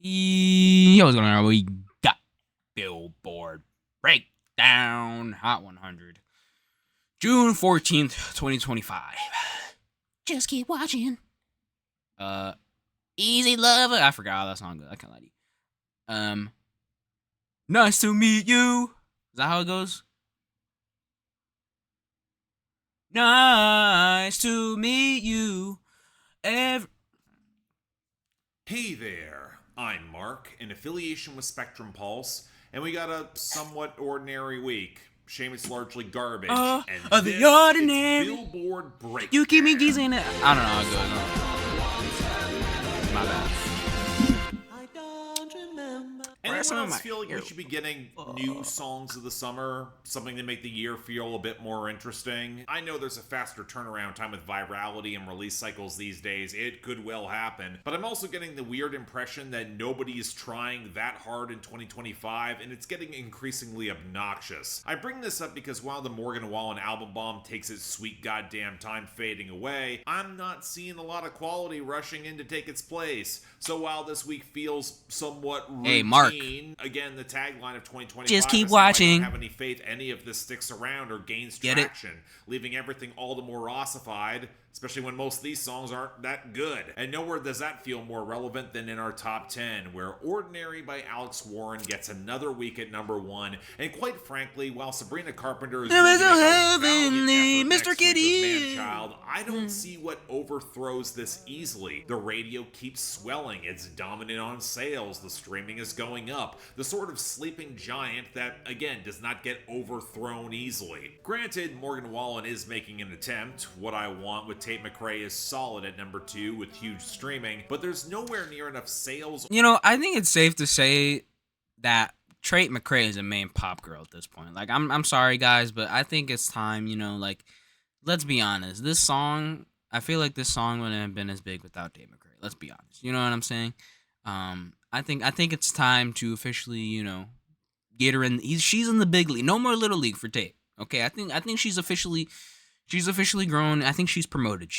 Yo, what's going on? We got Billboard Breakdown Hot 100, June 14th, 2025. Just keep watching. Easy Lover. I forgot how that song goes. I can't lie to you. Nice to meet you. Is that how it goes? Nice to meet you. Hey there, I'm Mark, in affiliation with Spectrum Pulse, and we got a somewhat ordinary week. Shame it's largely garbage. And The this ordinary. is Billboard Breakdown. You keep me geezing it. I don't know how it goes. My bad. Anyone else feel like we should be getting new songs of the summer? Something to make the year feel a bit more interesting? I know there's a faster turnaround time with virality and release cycles these days. It could well happen. But I'm also getting the weird impression that nobody is trying that hard in 2025, and it's getting increasingly obnoxious. I bring this up because while the Morgan Wallen album bomb takes its sweet goddamn time fading away, I'm not seeing a lot of quality rushing in to take its place. So while this week feels somewhat routine, Hey, Mark. Again, the tagline of 2025 Just keep is that I watching. don't have any faith any of this sticks around or gains Get it? traction, leaving everything all the more ossified, especially when most of these songs aren't that good. And nowhere does that feel more relevant than in our top 10, where Ordinary by Alex Warren gets another week at number 1. And quite frankly, while Sabrina Carpenter is There is moving a a valiant heavenly effort next Mr. week Kitty. with Man-Child, I don't see what overthrows this easily. The radio keeps swelling, it's dominant on sales, the streaming is going up, the sort of sleeping giant that, again, does not get overthrown easily. Granted, Morgan Wallen is making an attempt. What I Want with Tate McRae is solid at number 2 with huge streaming, but there's nowhere near enough sales. You know, I think it's safe to say that Tate McRae is a main pop girl at this point. Like, I'm sorry, guys, but I think it's time, like, let's be honest. This song, I feel like this song wouldn't have been as big without Tate McRae. Let's be honest. You know what I'm saying? I think it's time to officially, get her in. She's in the big league. No more little league for Tate. Okay, I think she's officially grown. I think she's promoted.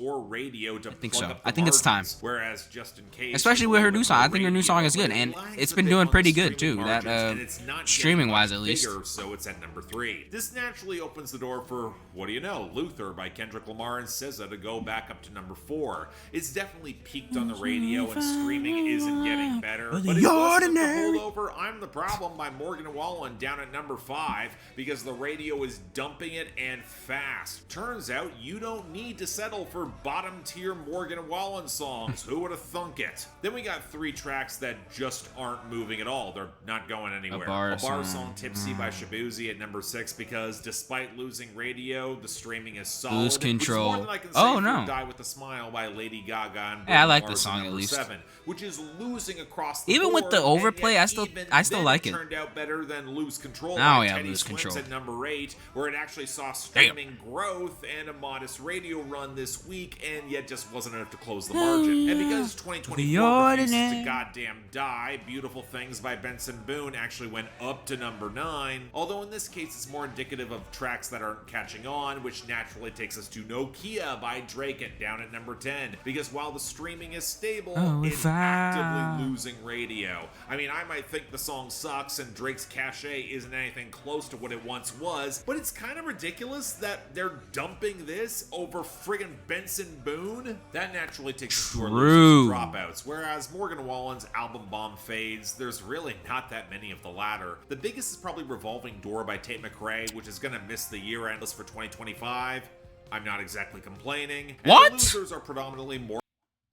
Or radio to think plug so. up the I think it's time. margins. Whereas just in case, Especially with her new song. I think her new song is good, and it's been doing pretty good too. That streaming wise, at least. Bigger, so it's at number 3. This naturally opens the door for, what do you know, Luther by Kendrick Lamar and SZA to go back up to number 4. It's definitely peaked on the radio, and streaming isn't getting better. But it wasn't the holdover I'm the Problem by Morgan Wallen down at number 5 because the radio is dumping it and fast. Turns out you don't need to settle for bottom tier Morgan Wallen songs. Who would have thunk it? Then we got 3 tracks that just aren't moving at all. They're not going anywhere. A bar song Tipsy by Shabuzi at number 6 because despite losing radio, the streaming is solid. Lose Control. Which is more than I can say Oh, for no. Die with a Smile by Lady Gaga and Yeah, I like Bruno this Mars song at at number least. 7, which is losing across the Even with board, the and overplay, yet I still even like then it. Turned out better than Lose Control Oh, by yeah, Teddy Lose Swims Control. at number 8, where it actually saw streaming growth and a modest radio run this week, and yet just wasn't enough to close the margin. And because 2024 refuses to goddamn die, Beautiful Things by Benson Boone actually went up to number 9, although in this case it's more indicative of tracks that aren't catching on, which naturally takes us to Nokia by Drake at down at number 10, because while the streaming is stable, it's actively losing radio. I mean, I might think the song sucks and Drake's cachet isn't anything close to what it once was, but it's kind of ridiculous that they're dumping this over friggin' Benson Boone. That naturally takes us to our losers and dropouts, whereas Morgan Wallen's album bomb fades, there's really not that many of the latter. The biggest is probably Revolving Door by Tate McRae, which is gonna miss the year-end list for 2025. I'm not exactly complaining. And What? The losers are predominantly more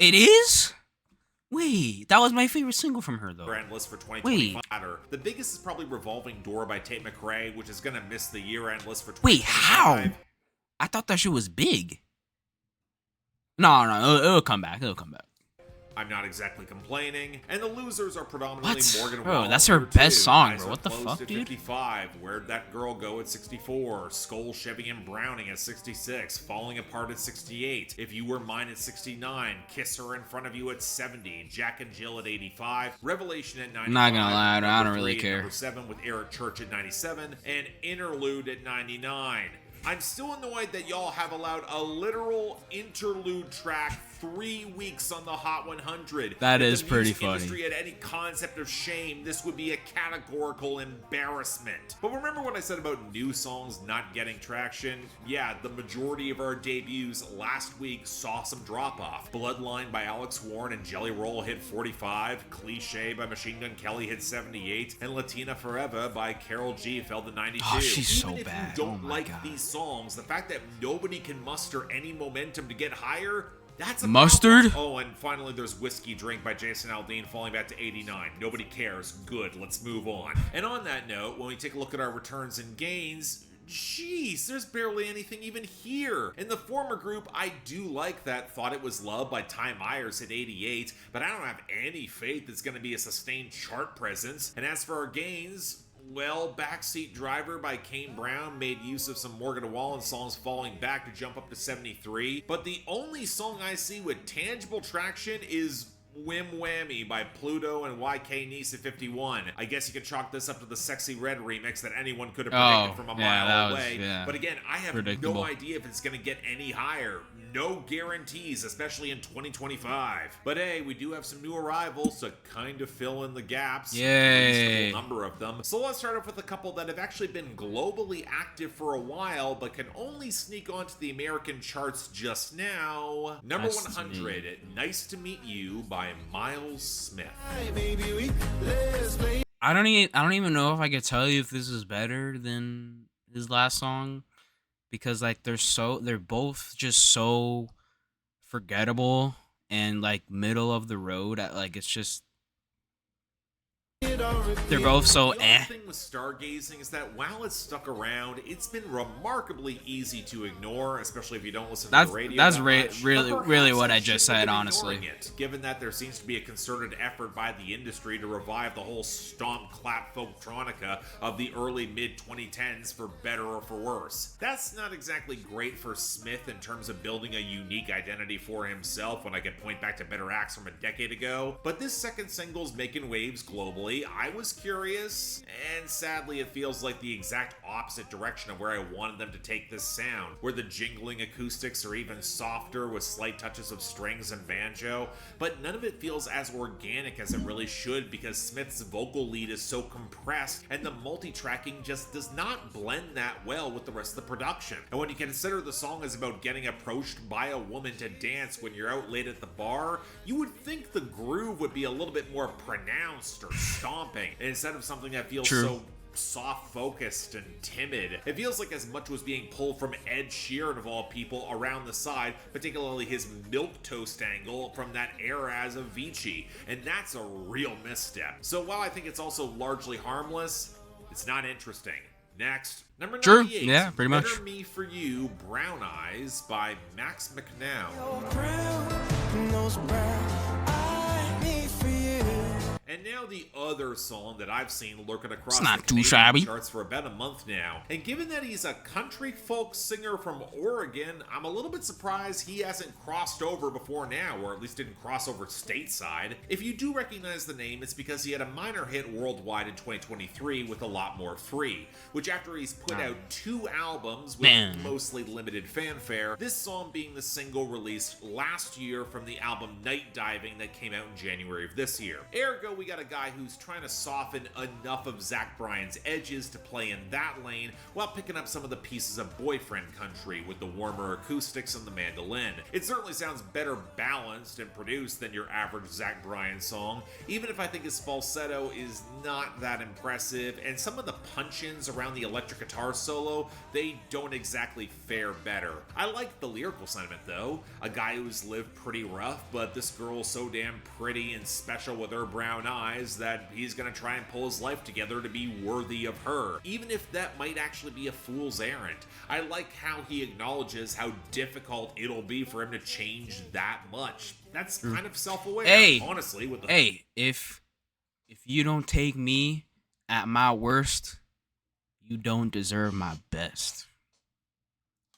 It is? Wait, that was my favorite single from her, though. list for 2025. The biggest is probably Revolving Door by Tate McRae, which is gonna miss the year-end list for 2025. Wait, how? I thought that shit was big. No, it'll come back. I'm not exactly complaining. And the losers are predominantly What? Morgan Bro, Wallen. that's her number best 2, song, Eyes bro. Are What the Closed fuck, at dude? 55, Where'd That Girl Go at 64, Skull, Chevy, and Browning at 66, Falling Apart at 68, If You Were Mine at 69, Kiss Her in Front of You at 70, Jack and Jill at 85, Revelation at 95. I'm not gonna lie, I number don't really 3 at care. Number 7 with Eric Church at 97, and Interlude at 99. I'm still annoyed that y'all have allowed a literal interlude track 3 weeks on the Hot 100. That if is the pretty music funny. industry had any concept of shame, this would be a categorical embarrassment. But remember what I said about new songs not getting traction? Yeah, the majority of our debuts last week saw some drop-off. Bloodline by Alex Warren and Jelly Roll hit 45, Cliché by Machine Gun Kelly hit 78, and Latina Forever by Karol G fell to 92. Oh, she's Even so if bad. you don't Oh my like God. these songs, the fact that nobody can muster any momentum to get higher, that's a Mustard? problem. Oh, and finally there's Whiskey Drink by Jason Aldean falling back to 89. Nobody cares. Good, let's move on. And on that note, when we take a look at our returns and gains, jeez, there's barely anything even here. In the former group, I do like that Thought It Was Love by Ty Myers at 88, but I don't have any faith it's going to be a sustained chart presence. And as for our gains, well, Backseat Driver by Kane Brown made use of some Morgan Wallen songs falling back to jump up to 73, but the only song I see with tangible traction is Whim Whammy by Pluto and YK Nice at 51. I guess you could chalk this up to the Sexy Red remix that anyone could have predicted from a mile away. But again, I have no idea if it's going to get any higher. No guarantees, especially in 2025. But hey, we do have some new arrivals to kind of fill in the gaps. Yay! A number of them. So let's start off with a couple that have actually been globally active for a while, but can only sneak onto the American charts just now. Number 100, Nice to Meet You by Miles Smith. I don't even know if I could tell you if this is better than his last song, because like they're both just so forgettable and like middle of the road. Like it's just they're both so The thing with Stargazing is that while it's stuck around, it's been remarkably easy to ignore, especially if you don't listen to the radio. That's much. really what I just said, honestly. Given that there seems to be a concerted effort by the industry to revive the whole stomp clap folktronica of the early mid 2010s, for better or for worse. That's not exactly great for Smith in terms of building a unique identity for himself, when I could point back to better acts from a decade ago. But this second single's making waves globally. I was curious, and sadly it feels like the exact opposite direction of where I wanted them to take this sound, where the jingling acoustics are even softer with slight touches of strings and banjo, but none of it feels as organic as it really should, because Smith's vocal lead is so compressed and the multi-tracking just does not blend that well with the rest of the production. And when you consider the song is about getting approached by a woman to dance when you're out late at the bar, you would think the groove would be a little bit more pronounced or stomping, instead of something that feels so soft-focused and timid. It feels like as much was being pulled from Ed Sheeran, of all people, around the side, particularly his milquetoast angle from that era as Avicii, and that's a real misstep. So while I think it's also largely harmless, it's not interesting. Next, number 98, yeah, pretty much. Better Me For You, Brown Eyes by Max McNown. And now the other song that I've seen lurking across the Canadian charts for about a month now. And given that he's a country folk singer from Oregon, I'm a little bit surprised he hasn't crossed over before now, or at least didn't cross over stateside. If you do recognize the name, it's because he had a minor hit worldwide in 2023 with A Lot More Free, which after he's put out 2 albums with mostly limited fanfare, this song being the single released last year from the album Night Diving that came out in January of this year. Ergo, we got a guy who's trying to soften enough of Zach Bryan's edges to play in that lane, while picking up some of the pieces of boyfriend country with the warmer acoustics and the mandolin. It certainly sounds better balanced and produced than your average Zach Bryan song, even if I think his falsetto is not that impressive, and some of the punch-ins around the electric guitar solo, they don't exactly fare better. I like the lyrical sentiment though, a guy who's lived pretty rough, but this girl's so damn pretty and special with her brown eyes that he's gonna try and pull his life together to be worthy of her, even if that might actually be a fool's errand. I like how he acknowledges how difficult it'll be for him to change that much. That's kind of self-aware, honestly. With the if you don't take me at my worst, you don't deserve my best.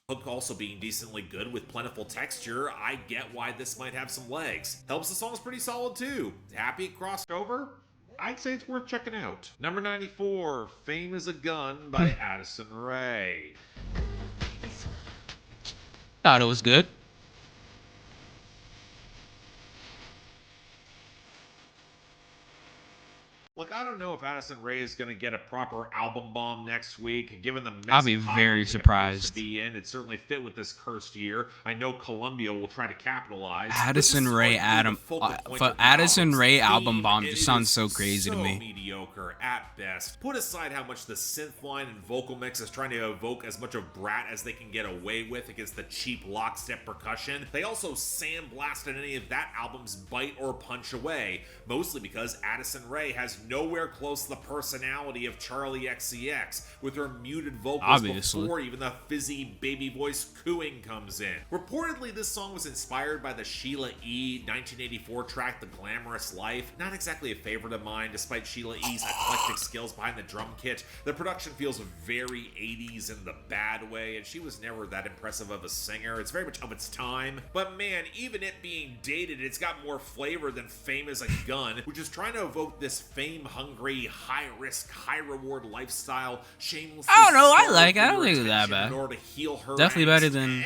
Hook also being decently good with plentiful texture, I get why this might have some legs. Helps the song's pretty solid too. Happy it crossed over? I'd say it's worth checking out. Number 94, Fame Is a Gun by Addison Rae. Thought it was good. Look, I don't know if Addison Rae is going to get a proper album bomb next week. Given the I'll mess be of pop very music it appears to surprised. be in, it certainly fit with this cursed year. I know Columbia will try to capitalize. Addison Rae Addison Rae album bomb just sounds so crazy to me. Mediocre at best. Put aside how much the synth line and vocal mix is trying to evoke as much of Brat as they can get away with against the cheap lockstep percussion. They also sandblasted any of that album's bite or punch away, mostly because Addison Rae has nowhere close to the personality of Charlie XCX, with her muted vocals before even the fizzy baby voice cooing comes in. Reportedly, this song was inspired by the Sheila E. 1984 track The Glamorous Life. Not exactly a favorite of mine, despite Sheila E.'s eclectic skills behind the drum kit. The production feels very 80s in the bad way, and she was never that impressive of a singer. It's very much of its time. But man, even it being dated, it's got more flavor than Fame is a Gun, which is trying to evoke this fame-hungry, high-risk, high-reward lifestyle. Shamelessly, I don't know. I like it. I don't think it's that bad. Definitely better than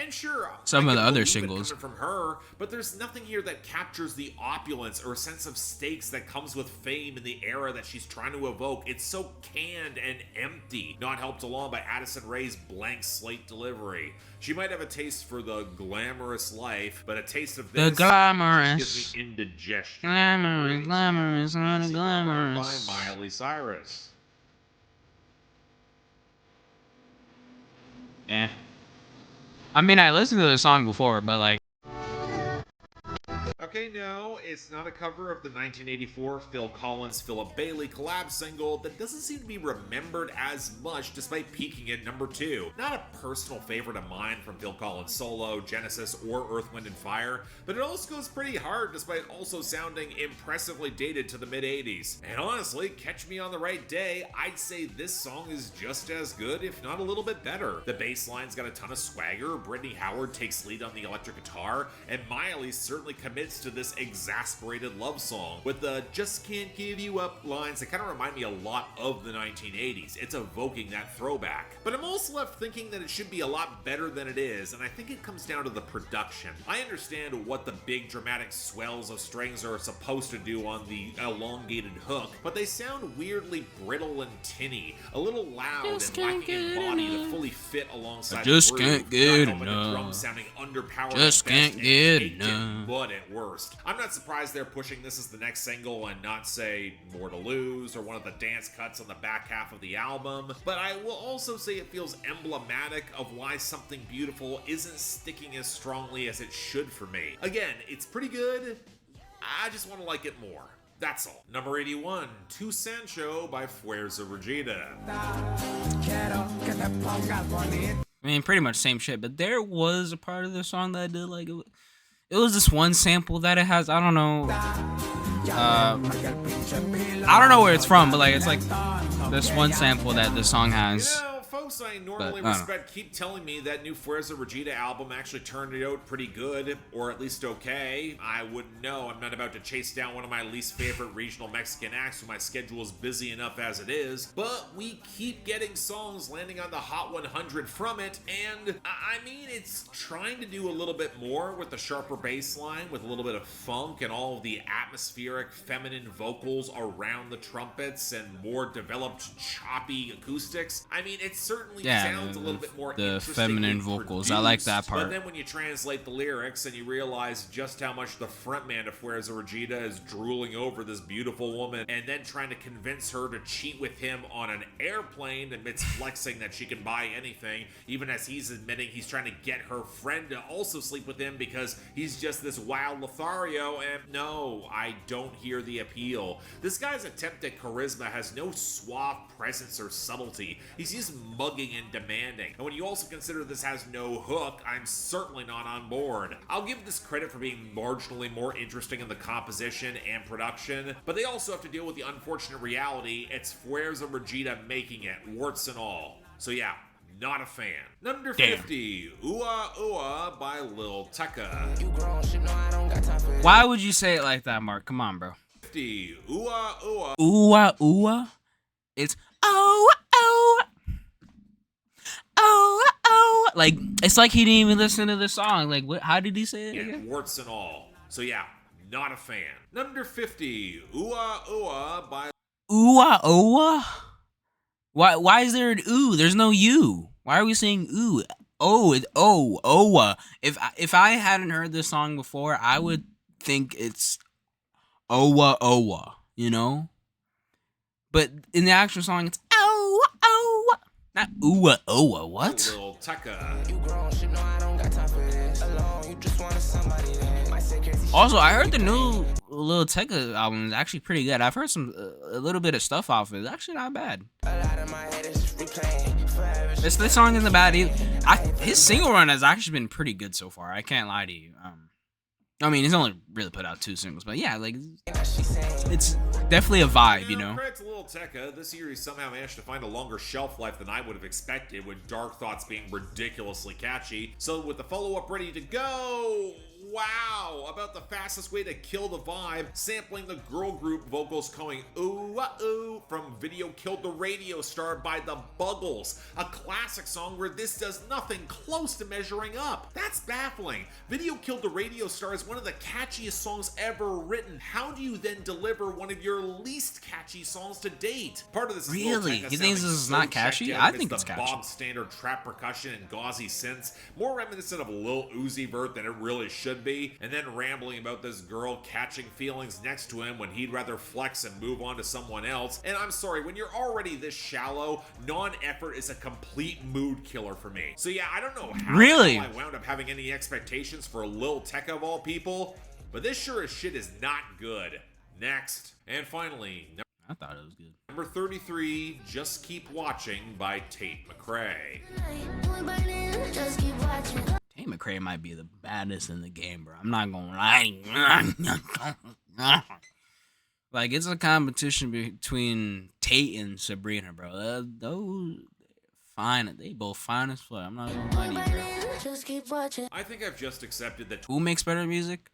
some of the other singles. From her, but there's nothing here that captures the opulence or sense of stakes that comes with Fame in the era that she's trying to evoke. It's so canned and empty, not helped along by Addison Rae's blank slate delivery. She might have a taste for the glamorous life, but a taste of this gives me indigestion. Glamorous, not a glamorous. By Miley Cyrus. Yeah. I mean, I listened to the song before, but like. Okay, no, it's not a cover of the 1984 Phil Collins Philip Bailey collab single that doesn't seem to be remembered as much despite peaking at number 2. Not a personal favorite of mine from Phil Collins solo, Genesis, or Earth, Wind & Fire, but it also goes pretty hard despite also sounding impressively dated to the mid-80s. And honestly, catch me on the right day, I'd say this song is just as good, if not a little bit better. The bass line's got a ton of swagger, Brittany Howard takes lead on the electric guitar, and Miley certainly commits to this exasperated love song with the "just can't give you up" lines that kind of remind me a lot of the 1980s. It's evoking that throwback. But I'm also left thinking that it should be a lot better than it is, and I think it comes down to the production. I understand what the big dramatic swells of strings are supposed to do on the elongated hook, but they sound weirdly brittle and tinny, a little loud and lacking in body to fully fit alongside the groove. Can't get enough. The drums sounding underpowered just at best can't get and enough. But at worst. I'm not surprised they're pushing this as the next single and not, say, More to Lose or one of the dance cuts on the back half of the album, but I will also say it feels emblematic of why Something Beautiful isn't sticking as strongly as it should for me. Again, it's pretty good, I just want to like it more. That's all. Number 81, Tu Sancho by Fuerza Regida. I mean, pretty much same shit, but there was a part of the song that I did like. It was this one sample that it has. I don't know. I don't know where it's from, but like it's like this one sample that the song has. You know, folks I normally respect keep telling me that new Fuerza Regida album actually turned out pretty good, or at least okay. I wouldn't know. I'm not about to chase down one of my least favorite regional Mexican acts when my schedule is busy enough as it is, but we keep getting songs landing on the Hot 100 from it, and I mean, it's trying to do a little bit more with the sharper bass line, with a little bit of funk and all of the atmospheric feminine vocals around the trumpets and more developed choppy acoustics. I mean, it certainly sounds a little bit more interesting. The feminine vocals, I like that part. But then when you translate the lyrics and you realize just how much the frontman of Fuerza Regida is drooling over this beautiful woman and then trying to convince her to cheat with him on an airplane amidst flexing that she can buy anything, even as he's admitting he's trying to get her friend to also sleep with him because he's just this wild Lothario, and no, I don't hear the appeal. This guy's attempt at charisma has no suave presence or subtlety. He's just mugging and demanding. And when you also consider this has no hook, I'm certainly not on board. I'll give this credit for being marginally more interesting in the composition and production, but they also have to deal with the unfortunate reality it's Fuerza Regida making it, warts and all. So yeah, not a fan. Number 50, Ooh-Ah Ooh-Ah by Lil Tecca. Why would you say it like that, Mark? Come on, bro. 50, Ooh-Ah Ooh-Ah. Ooh-Ah Ooh-Ah? It's oh, oh, oh, oh. Like, it's like he didn't even listen to the song. Like, what? How did he say it again? Warts and all. So yeah, not a fan. Number 50, Ooh-Ah Ooh-Ah by ooh oh. Why is there an ooh? There's no you. Why are we saying ooh? If I hadn't heard this song before, I would think it's owa, you know? But in the actual song, it's oh, not ooh owa. What? Lil Tecca. Also, I heard the new Lil Tecca album is actually pretty good. I've heard a little bit of stuff off it. It's actually not bad. This song isn't bad either. His single run has actually been pretty good so far. I can't lie to you. I mean, he's only really put out 2 singles, but yeah, like it's definitely a vibe, you know. Credit to Lil Tecca, this series somehow managed to find a longer shelf life than I would have expected, with Dark Thoughts being ridiculously catchy. So with the follow-up ready to go, wow, about the fastest way to kill the vibe, sampling the girl group vocals going ooh from Video Killed the Radio Star by the Buggles, a classic song where this does nothing close to measuring up. That's baffling. Video Killed the Radio Star is one of the catchiest songs ever written. How do you then deliver one of your least catchy songs to date? Part of this is really? You think this is not catchy? I think it's catchy. Bog standard trap percussion and gauzy synths, more reminiscent of Lil Uzi Vert than it really should be, and then rambling about this girl catching feelings next to him when he'd rather flex and move on to someone else. And I'm sorry, when you're already this shallow, non-effort is a complete mood killer for me. So yeah, I don't know how I wound up having any expectations for Lil Tecca of all people, but this sure as shit is not good. Next. And finally, I thought it was good. Number 33, Just Keep Watching by Tate McRae. Tate McRae might be the baddest in the game, bro. I'm not gonna lie. Like, it's a competition between Tate and Sabrina, bro. Those fine. They both fine as fuck. I'm not gonna lie to you, bro. Just keep watching. I think I've just accepted that. Who makes better music?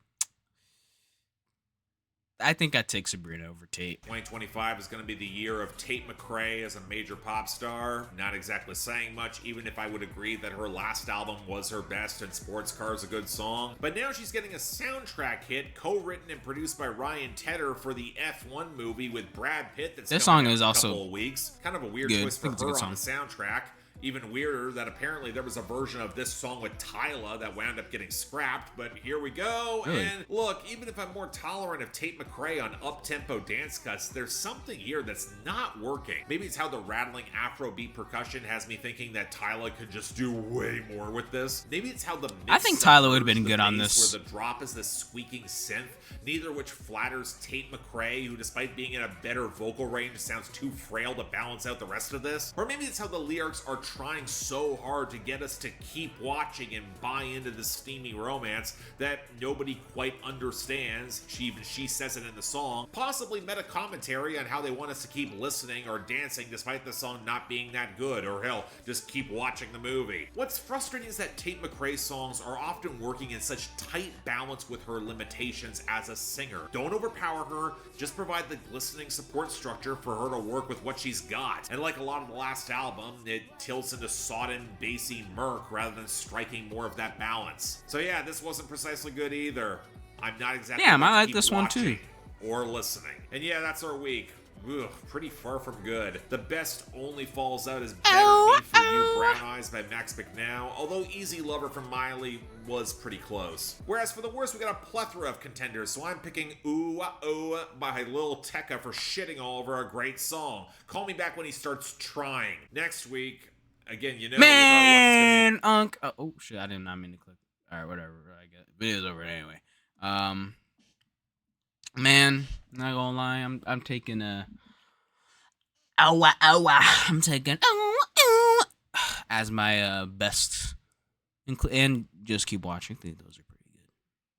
I think I'd take Sabrina over Tate. 2025 is going to be the year of Tate McRae as a major pop star. Not exactly saying much, even if I would agree that her last album was her best and Sports Car is a good song. But now she's getting a soundtrack hit co-written and produced by Ryan Tedder for the F1 movie with Brad Pitt. This song is also a couple of weeks. Kind of a weird choice for her on the soundtrack. Even weirder that apparently there was a version of this song with Tyla that wound up getting scrapped, but here we go. Really? And look, even if I'm more tolerant of Tate McRae on up-tempo dance cuts, there's something here that's not working. Maybe it's how the rattling Afrobeat percussion has me thinking that Tyla could just do way more with this. Maybe it's how the I think Tyla would have been good on this. Where the drop is this squeaking synth, neither of which flatters Tate McRae, who despite being in a better vocal range sounds too frail to balance out the rest of this. Or maybe it's how the lyrics are trying so hard to get us to keep watching and buy into this steamy romance that nobody quite understands. She says it in the song. Possibly meta commentary on how they want us to keep listening or dancing despite the song not being that good, or hell, just keep watching the movie. What's frustrating is that Tate McRae's songs are often working in such tight balance with her limitations as a singer. Don't overpower her, just provide the glistening support structure for her to work with what she's got. And like a lot of the last album, it tilts into sodden, bassy murk rather than striking more of that balance. So yeah, this wasn't precisely good either. I'm not exactly I like this one too. Or listening. And yeah, that's our week. Ugh, pretty far from good. The best only falls out as Better Me For You Brown Eyes by Max McNow, although Easy Lover from Miley was pretty close. Whereas for the worst, we got a plethora of contenders, so I'm picking Ooh Ooh by Lil Tecca for shitting all over a great song. Call me back when he starts trying. Next week, again, you know, man, oh shit, I did not mean to click. All right, whatever. I guess video's over anyway. Man, not gonna lie, I'm taking I'm taking as my best, and Just Keep Watching. I think those are pretty good.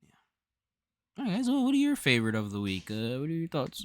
Yeah. All right, guys. Well, what are your favorite of the week? What are your thoughts?